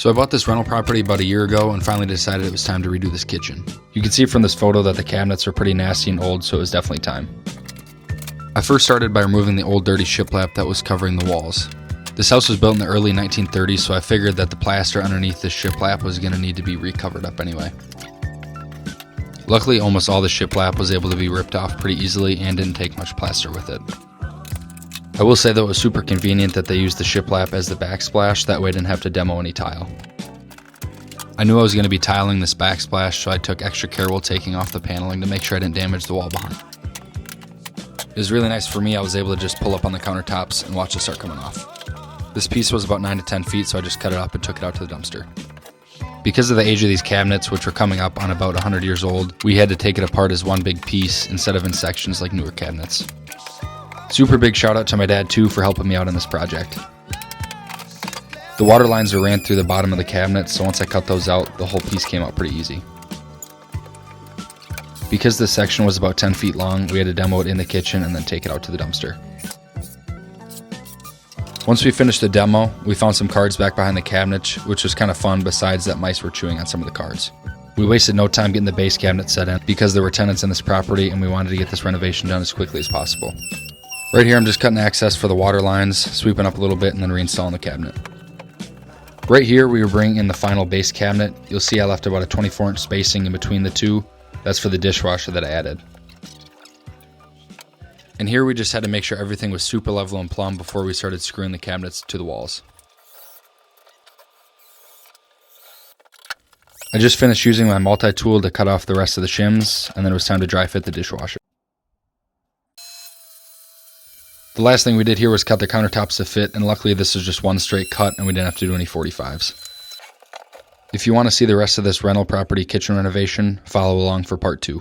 So I bought this rental property about a year ago and finally decided it was time to redo this kitchen. You can see from this photo that the cabinets are pretty nasty and old, so it was definitely time. I first started by removing the old dirty shiplap that was covering the walls. This house was built in the early 1930s, so I figured that the plaster underneath this shiplap was going to need to be recovered up anyway. Luckily, almost all the shiplap was able to be ripped off pretty easily and didn't take much plaster with it. I will say that it was super convenient that they used the shiplap as the backsplash, that way I didn't have to demo any tile. I knew I was going to be tiling this backsplash, so I took extra care while taking off the paneling to make sure I didn't damage the wall behind. It was really nice for me. I was able to just pull up on the countertops and watch it start coming off. This piece was about 9 to 10 feet, so I just cut it up and took it out to the dumpster. Because of the age of these cabinets, which were coming up on about 100 years old, we had to take it apart as one big piece instead of in sections like newer cabinets. Super big shout out to my dad too for helping me out on this project. The water lines were ran through the bottom of the cabinet, so once I cut those out, the whole piece came out pretty easy. Because this section was about 10 feet long, we had to demo it in the kitchen and then take it out to the dumpster. Once we finished the demo, we found some cards back behind the cabinet, which was kind of fun besides that mice were chewing on some of the cards. We wasted no time getting the base cabinet set in because there were tenants in this property and we wanted to get this renovation done as quickly as possible. Right here I'm just cutting access for the water lines, sweeping up a little bit and then reinstalling the cabinet. Right here we were bringing in the final base cabinet. You'll see I left about a 24-inch spacing in between the two. That's for the dishwasher that I added. And here we just had to make sure everything was super level and plumb before we started screwing the cabinets to the walls. I just finished using my multi-tool to cut off the rest of the shims, and then it was time to dry fit the dishwasher. The last thing we did here was cut the countertops to fit, and luckily this was just one straight cut and we didn't have to do any 45s. If you want to see the rest of this rental property kitchen renovation, follow along for part 2.